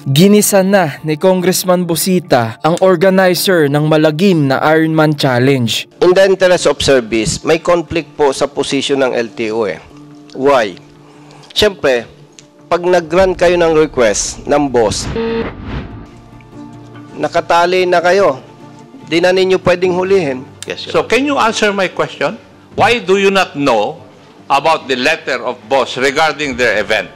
Ginisan na ni Congressman Busita ang organizer ng malagim na Ironman Challenge. In the interest of service, may conflict po sa posisyon ng LTO eh. Why? Siyempre, pag nag-run kayo ng request ng boss, nakatali na kayo, di na ninyo pwedeng hulihin. Yes, so can you answer my question? Why do you not know about the letter of boss regarding their event?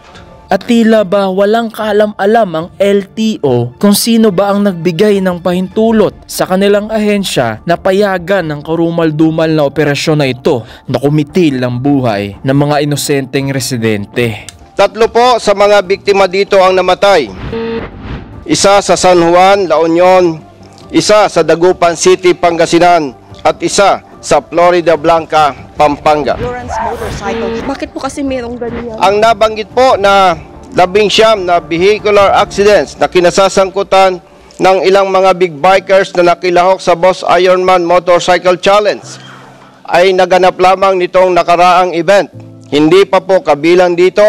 At tila ba walang kaalam-alam ang LTO kung sino ba ang nagbigay ng pahintulot sa kanilang ahensya na payagan ng karumal-dumal na operasyon na ito na kumitil ang buhay ng mga inosenteng residente. 3 po sa mga biktima dito ang namatay. Isa sa San Juan, La Union, isa sa Dagupan City, Pangasinan, at isa sa Florida Blanca, Pampanga. Lawrence motorcycle. Bakit po kasi merong ganyan? Ang nabanggit po na 19 na vehicular accidents na kinasasangkutan ng ilang mga big bikers na nakilahok sa Boss Ironman Motorcycle Challenge ay naganap lamang nitong nakaraang event. Hindi pa po kabilang dito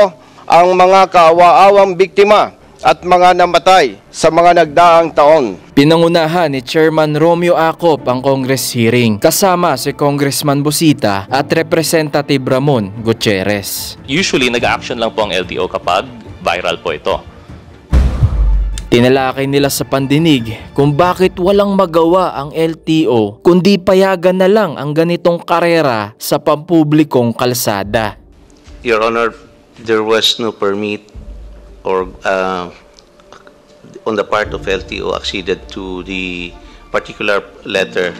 ang mga kaawa-awang biktima at mga namatay sa mga nagdaang taon. Pinangunahan ni Chairman Romeo Acop ang Congress hearing kasama si Congressman Busita at Representative Ramon Gutierrez. Usually, nag-action lang po ang LTO kapag viral po ito. Tinalakay nila sa pandinig kung bakit walang magawa ang LTO kundi payagan na lang ang ganitong karera sa pampublikong kalsada. Your Honor, there was no permit or on the part of LTO acceded to the particular letter.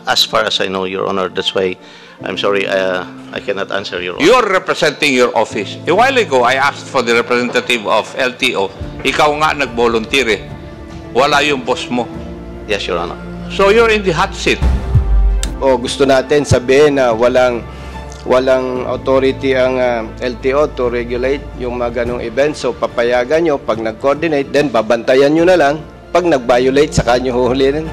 As far as I know, Your Honor, that's why I'm sorry, I cannot answer your honor. You're representing your office. A while ago, I asked for the representative of LTO. Ikaw nga nag-volunteer eh. Wala yung boss mo. Yes, Your Honor. So you're in the hot seat. O gusto natin sabihin na walang authority ang LTO to regulate yung mga ganong events. So papayagan nyo, pag nag-coordinate, then babantayan nyo na lang. Pag nag-violate, saka nyo huhulihin.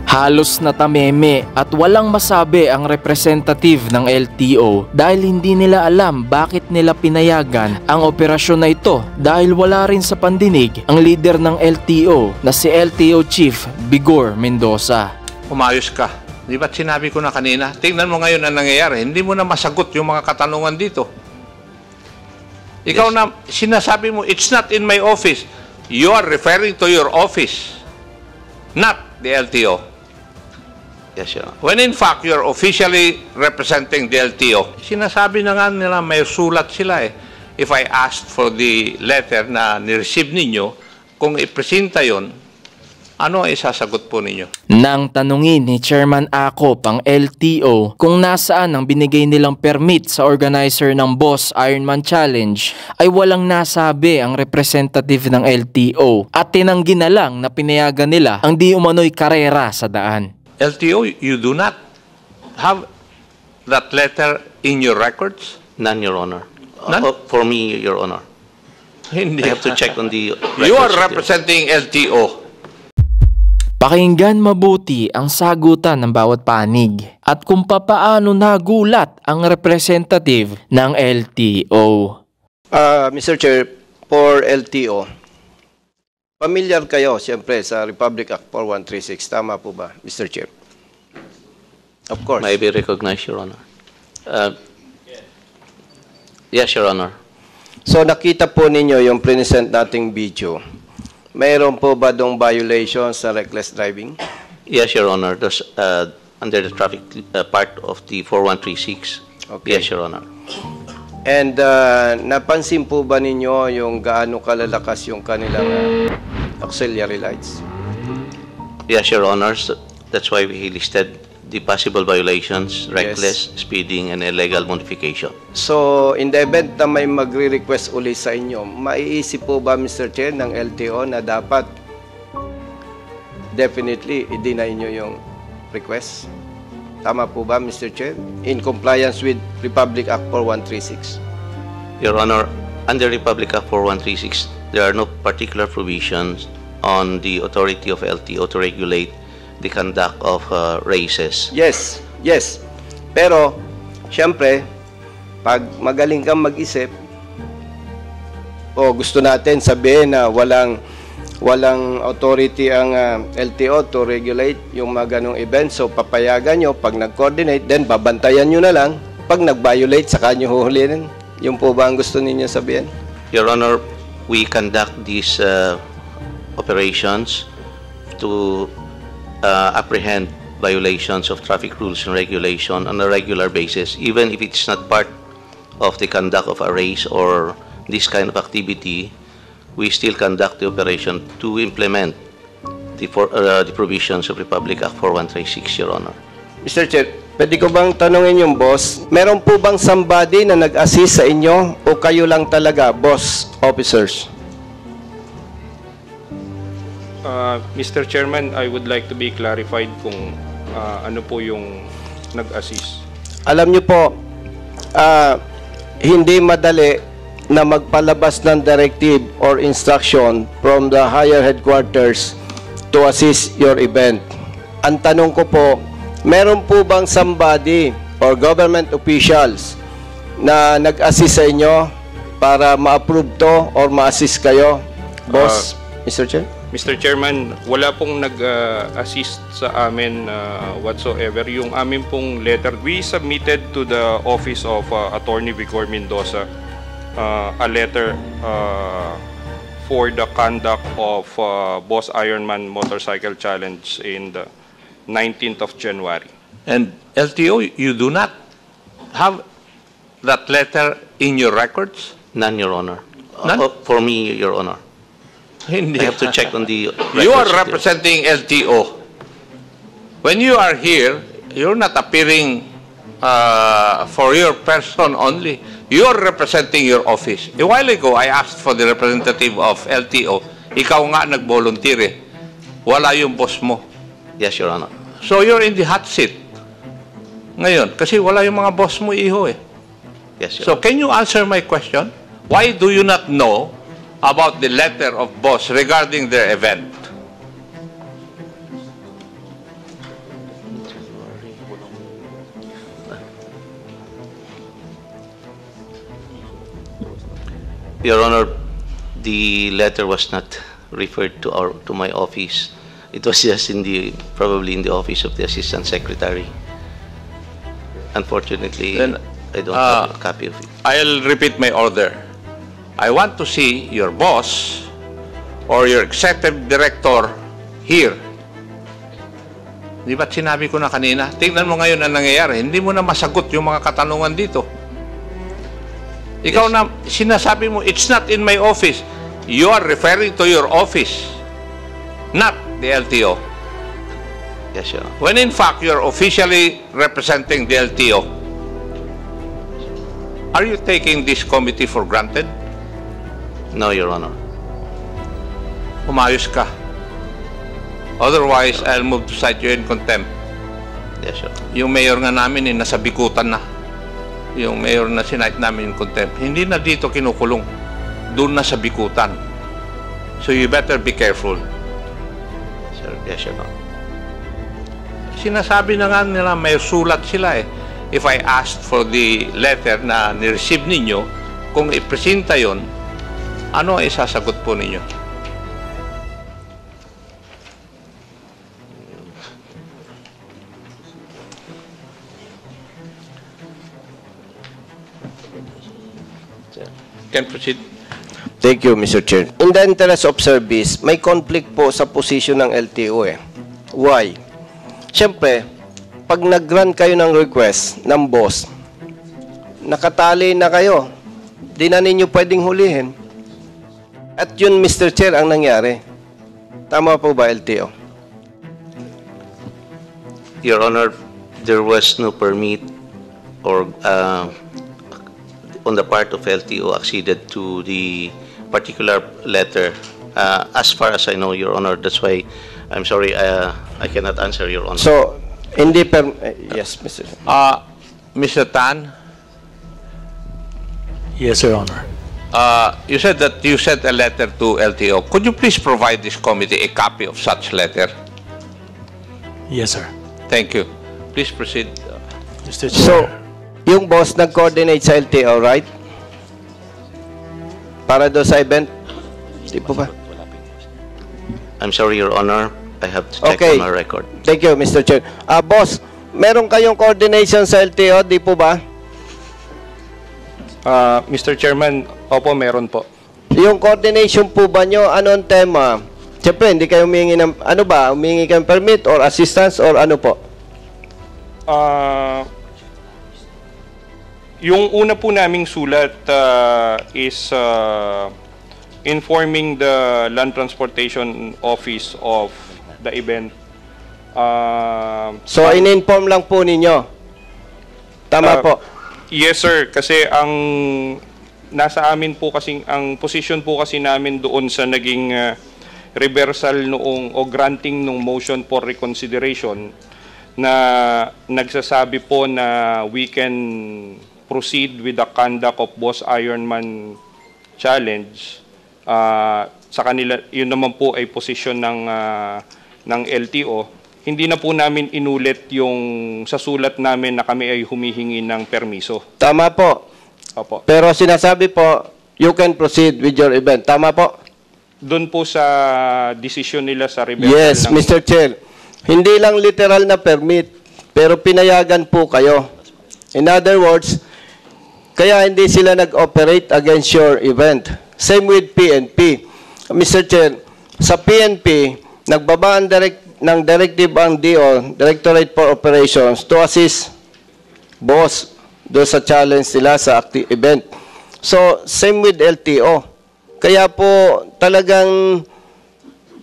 Halos natameme at walang masabi ang representative ng LTO dahil hindi nila alam bakit nila pinayagan ang operasyon na ito dahil wala rin sa pandinig ang leader ng LTO na si LTO Chief Bigor Mendoza. Umayos ka. Di ba't sinabi ko na kanina? Tingnan mo ngayon ang nangyayari. Hindi mo na masagot yung mga katanungan dito. Ikaw na, sinasabi mo, it's not in my office. You are referring to your office, not the LTO. Yes, Your Honor. When in fact, you're officially representing the LTO. Sinasabi na nga nila, may sulat sila eh. If I asked for the letter na nireceive ninyo, kung ipresenta yon, ano ay sasagot po ninyo? Nang tanungin ni Chairman Acop ang LTO kung nasaan ang binigay nilang permit sa organizer ng Boss Ironman Challenge, ay walang nasabi ang representative ng LTO at tinanggi na lang na pinayagan nila ang di umano'y karera sa daan. LTO, you do not have that letter in your records? None, Your Honor. None? For me, Your Honor. Hindi. I have to check on the records. You are representing LTO. Pakinggan mabuti ang sagutan ng bawat panig at kung papaano nagulat ang representative ng LTO. Mr. Chair, for LTO, familiar kayo siyempre sa Republic Act 4136, tama po ba, Mr. Chair? Of course. May be recognized, Your Honor. Yes, Your Honor. So nakita po ninyo yung present nating video. Mayroon po ba dong violations sa reckless driving? Yes, Your Honor. There's under the traffic part of the 4136. Okay. Yes, Your Honor. And napansin po ba ninyo yung gaano kalalakas yung kanilang auxiliary lights? Yes, Your Honor. So that's why we listed the possible violations, reckless, speeding, and illegal modification. So, in the event na may magre-request uli sa inyo, maiisip po ba, Mr. Chair, ng LTO na dapat definitely i-deny nyo yung request? Tama po ba, Mr. Chair? In compliance with Republic Act 4136. Your Honor, under Republic Act 4136, there are no particular provisions on the authority of LTO to regulate the conduct of races. Yes, yes. Pero, siyempre, pag magaling kang mag-isip, o gusto natin sabihin na walang authority ang LTO to regulate yung mga ganong events. So papayagan nyo, pag nag-coordinate, then babantayan nyo na lang. Pag nag-violate, saka nyo huhulihin. Yung po ba ang gusto ninyo sabihin? Your Honor, we conduct these operations to apprehend violations of traffic rules and regulation on a regular basis, even if it's not part of the conduct of a race or this kind of activity. We still conduct the operation to implement the provisions of Republic Act 4136, Your Honor. Mr. Chair, pwede ko bang tanongin yung boss, meron po bang somebody na nag-assist sa inyo o kayo lang talaga, boss officers? Mr. Chairman, I would like to be clarified kung ano po yung nag-assist. Alam niyo po, hindi madali na magpalabas ng directive or instruction from the higher headquarters to assist your event. Ang tanong ko po, meron po bang somebody or government officials na nag-assist sa inyo para ma-approve to or ma-assist kayo, boss, Mr. Chair? Mr. Chairman, wala pong nag-assist sa amin whatsoever. Yung amin pong letter, we submitted to the office of Attorney Vigor Mendoza a letter for the conduct of Boss Ironman Motorcycle Challenge in the 19th of January. And LTO, you do not have that letter in your records? None, Your Honor. None? For me, Your Honor. Hindi. I have to check on the records. You are representing LTO. When you are here, you're not appearing for your person only. You are representing your office. A while ago, I asked for the representative of LTO. Ikaw nga nag-volunteer eh. Wala yung boss mo. Yes, Your Honor. So you're in the hot seat. Ngayon, kasi wala yung mga boss mo, iho eh. Yes, Your So can you answer my question? Why do you not know about the letter of boss regarding their event? Your Honor, the letter was not referred to my office. It was just probably in the office of the Assistant Secretary. Unfortunately, Then, I don't have a copy of it. I'll repeat my order. I want to see your boss or your executive director here. Di ba't sinabi ko na kanina? Tingnan mo ngayon ang nangyayari. Hindi mo na masagot yung mga katanungan dito. Ikaw na, sinasabi mo, it's not in my office. You are referring to your office, not the LTO. Yes, Your Honor. When in fact, you're officially representing the LTO. Are you taking this committee for granted? No, Your Honor. Umayos ka. Otherwise, I'll move to cite you in contempt. Yes, Your Honor. Yung mayor nga namin, nasa bikutan na. Yung mayor na sinite namin in contempt. Hindi na dito kinukulong. Doon na sa bikutan. So you better be careful. Sir, yes, Your Honor. Sinasabi na nga nila may sulat sila eh. If I asked for the letter na ni-receive ninyo, kung ipresenta yon, ano ang isasagot po ninyo? Can proceed. Thank you, Mr. Chair. In the interest of service, may conflict po sa posisyon ng LTO eh. Why? Siyempre, pag nag-grant kayo ng request ng boss, nakatali na kayo, di na ninyo pwedeng hulihin. At yun, Mr. Chair, ang nangyari. Tama po ba, LTO? Your Honor, there was no permit or on the part of LTO acceded to the particular letter. As far as I know, Your Honor, that's why I'm sorry, I cannot answer, Your Honor. So, hindi yes, Mr. Mr. Tan, Yes, Your Honor. you said that you sent a letter to LTO. Could you please provide this committee a copy of such letter? Yes, sir. Thank you. Please proceed. Mr. Chair. So, yung boss nag-coordinate sa LTO, right? Para doon sa event? Di po ba? I'm sorry, Your Honor. I have to check Okay. on my record. Thank you, Mr. Chair. Boss, meron kayong coordination sa LTO, di po ba? Mr. Chairman, opo, meron po. Yung coordination po ba nyo, anong tema? Siyempre, hindi kayo humingi ng, ano ba, humingi kayong permit or assistance or ano po? Yung una po naming sulat is informing the Land Transportation Office of the event. So, in-inform lang po ninyo? Tama po? Yes, sir. Kasi ang nasa amin po kasi, ang position po kasi namin doon sa naging reversal noong o granting nung motion for reconsideration na nagsasabi po na we can proceed with the conduct of Boss Ironman Challenge. Sa kanila, yun naman po ay posisyon ng LTO. Hindi na po namin inulit yung sa sulat namin na kami ay humihingi ng permiso. Tama po. Opo. Pero sinasabi po, you can proceed with your event. Tama po? Doon po sa desisyon nila sa reversal Yes, ng... Mr. Chair. Hindi lang literal na permit, pero pinayagan po kayo. In other words, kaya hindi sila nag-operate against your event. Same with PNP. Mr. Chair, sa PNP, nagbaba ng directive ang DO, Directorate for Operations, to assist boss doon sa challenge nila sa event. So, same with LTO. Kaya po talagang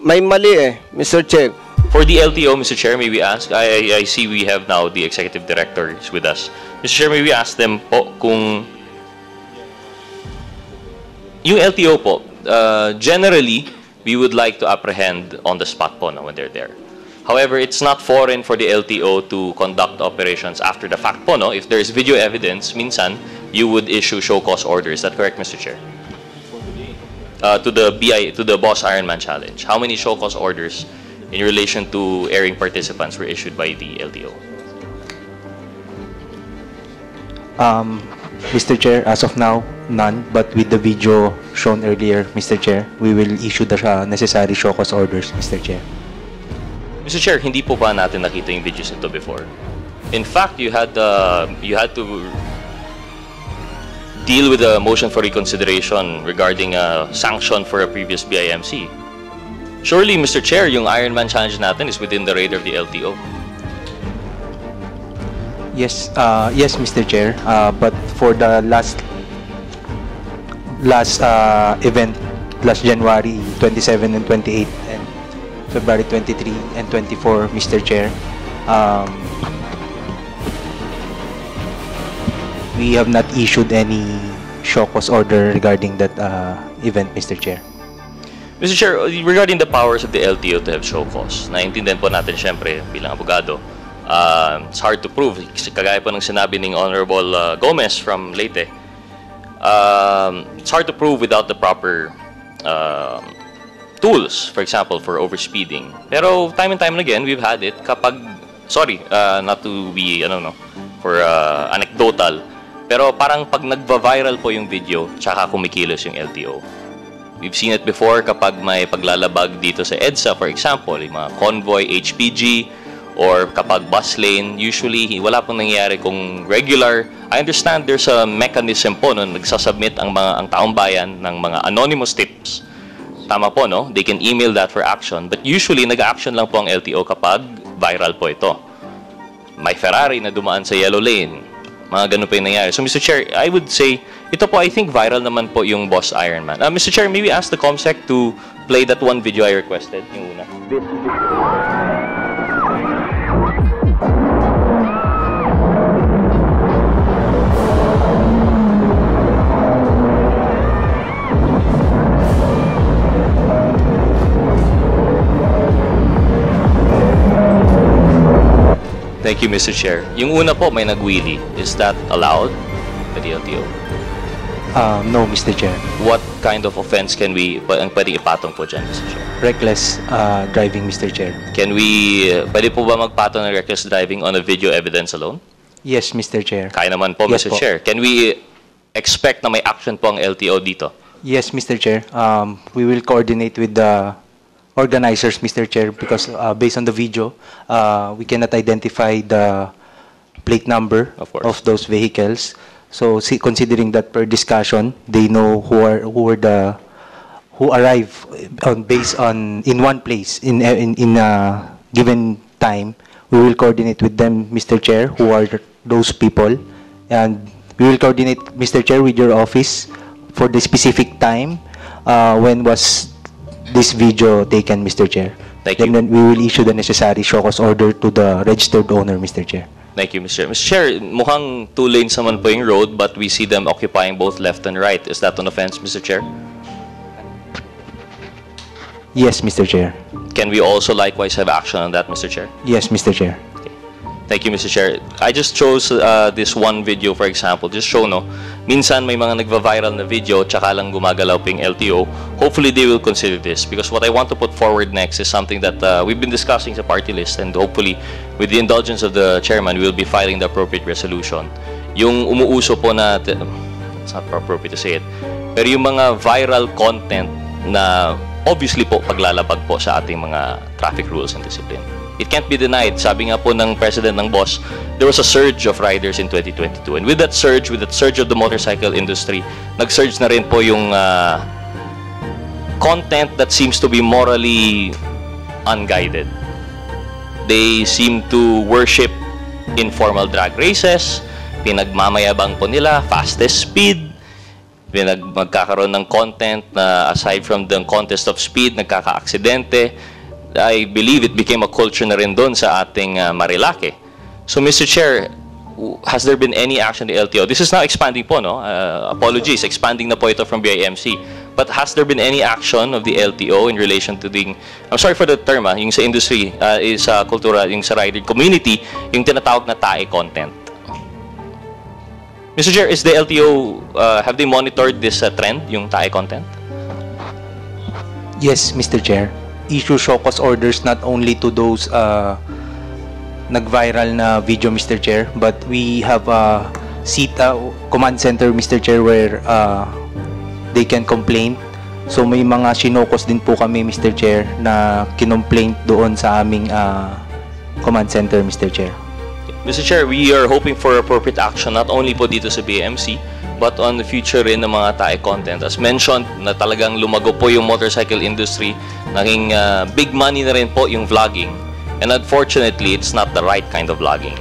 may mali Mr. Chair. For the LTO, Mr. Chair, may we ask, I see we have now the Executive Directors with us. Mr. Chair, may we ask them po kung yung LTO po, generally, we would like to apprehend on the spot po when they're there. However, it's not foreign for the LTO to conduct operations after the fact po, no? If there's video evidence, minsan, you would issue show cause orders. Is that correct, Mr. Chair? To the Boss Ironman Challenge. How many show cause orders in relation to airing participants were issued by the LTO? Mr. Chair, as of now, none. But with the video shown earlier, Mr. Chair, we will issue the necessary show cause orders, Mr. Chair. Mr. Chair, hindi po ba natin nakita yung videos nito before? In fact, you had to deal with a motion for reconsideration regarding a sanction for a previous BIMC. Surely, Mr. Chair, yung Ironman Challenge natin is within the radar of the LTO. Yes, yes, Mr. Chair. But for the last event, last January 27 and 28 and February 23 and 24, Mr. Chair, we have not issued any show cause order regarding that event, Mr. Chair. Mr. Chair, regarding the powers of the LTO to have show cause, naiintindihan po natin siyempre bilang abogado, it's hard to prove. Kagaya po ng sinabi ng Honorable Gomez from Leyte, it's hard to prove without the proper tools, for example, for overspeeding. Pero time and time again, we've had it kapag, sorry, not to be, for anecdotal, pero parang pag nagva-viral po yung video, tsaka kumikilos yung LTO. We've seen it before kapag may paglalabag dito sa EDSA, for example, yung mga convoy, HPG, or kapag bus lane, usually wala pong nangyayari kung regular. I understand there's a mechanism po no, nagsasubmit ang taong bayan ng mga anonymous tips. Tama po, no? They can email that for action. But usually, nag-action lang po ang LTO kapag viral po ito. May Ferrari na dumaan sa yellow lane. Mga ganun po yung nangyari. So, Mr. Chair, I would say, ito po, I think viral naman po yung Boss Ironman. Mr. Chair, maybe ask the COMSEC to play that one video I requested, yung una. Thank you, Mr. Chair. Yung una po, may nag-wheelie. Is that allowed by the LTO? No, Mr. Chair. What kind of offense can we, pwedeng ipatong po dyan, Mr. Chair? Reckless driving, Mr. Chair. Can we, pwede po ba magpatong ng reckless driving on a video evidence alone? Yes, Mr. Chair. Kaya naman po, Yes Mr. po. Chair. Can we expect na may action po ang LTO dito? Yes, Mr. Chair. We will coordinate with the organizers, Mr. Chair, because based on the video, we cannot identify the plate number Of course. of those vehicles. So, considering that per discussion, they know who arrive based on in one place in a given time. We will coordinate with them, Mr. Chair, who are those people, and we will coordinate, Mr. Chair, with your office for the specific time when was this video taken, Mr. Chair. Thank you. Then we will issue the necessary show cause order to the registered owner, Mr. Chair. Thank you, Mr. Chair. Mr. Chair, mukhang 2 lanes naman po yung road, but we see them occupying both left and right. Is that an offense, Mr. Chair? Yes, Mr. Chair. Can we also likewise have action on that, Mr. Chair? Yes, Mr. Chair. Thank you, Mr. Chair. I just chose this one video, for example, just show, no? Minsan may mga nagva-viral na video, tsaka lang gumagalaw ping LTO. Hopefully, they will consider this because what I want to put forward next is something that we've been discussing sa party list, and hopefully, with the indulgence of the chairman, we will be filing the appropriate resolution. Yung umuuso po na, it's not appropriate to say it, pero yung mga viral content na obviously po paglalabag po sa ating mga traffic rules and discipline. It can't be denied. Sabi nga po ng president ng boss, there was a surge of riders in 2022. And with that surge of the motorcycle industry, nag-surge na rin po yung content that seems to be morally unguided. They seem to worship informal drag races, pinagmamayabang po nila, fastest speed, magkakaroon ng content na aside from the contest of speed, nagkaka-aksidente. I believe it became a culture na rin doon sa ating Marilake. So, Mr. Chair, has there been any action in the LTO? This is now expanding po, no? Apologies, expanding na po ito from BIMC. But has there been any action of the LTO in relation to the, I'm sorry for the term, yung sa industry, sa kultura, yung sa rider community, yung tinatawag na tae content? Mr. Chair, is the LTO, have they monitored this trend, yung tae content? Yes, Mr. Chair. Issue show cause orders not only to those nag-viral na video, Mr. Chair, but we have a command center, Mr. Chair, where they can complain. So may mga sinokos din po kami, Mr. Chair, na kinomplaint doon sa aming command center, Mr. Chair. Mr. Chair, we are hoping for appropriate action not only po dito sa BMC, but on the future rin ng mga tae content. As mentioned, na talagang lumago po yung motorcycle industry, naging big money na rin po yung vlogging. And unfortunately, it's not the right kind of vlogging.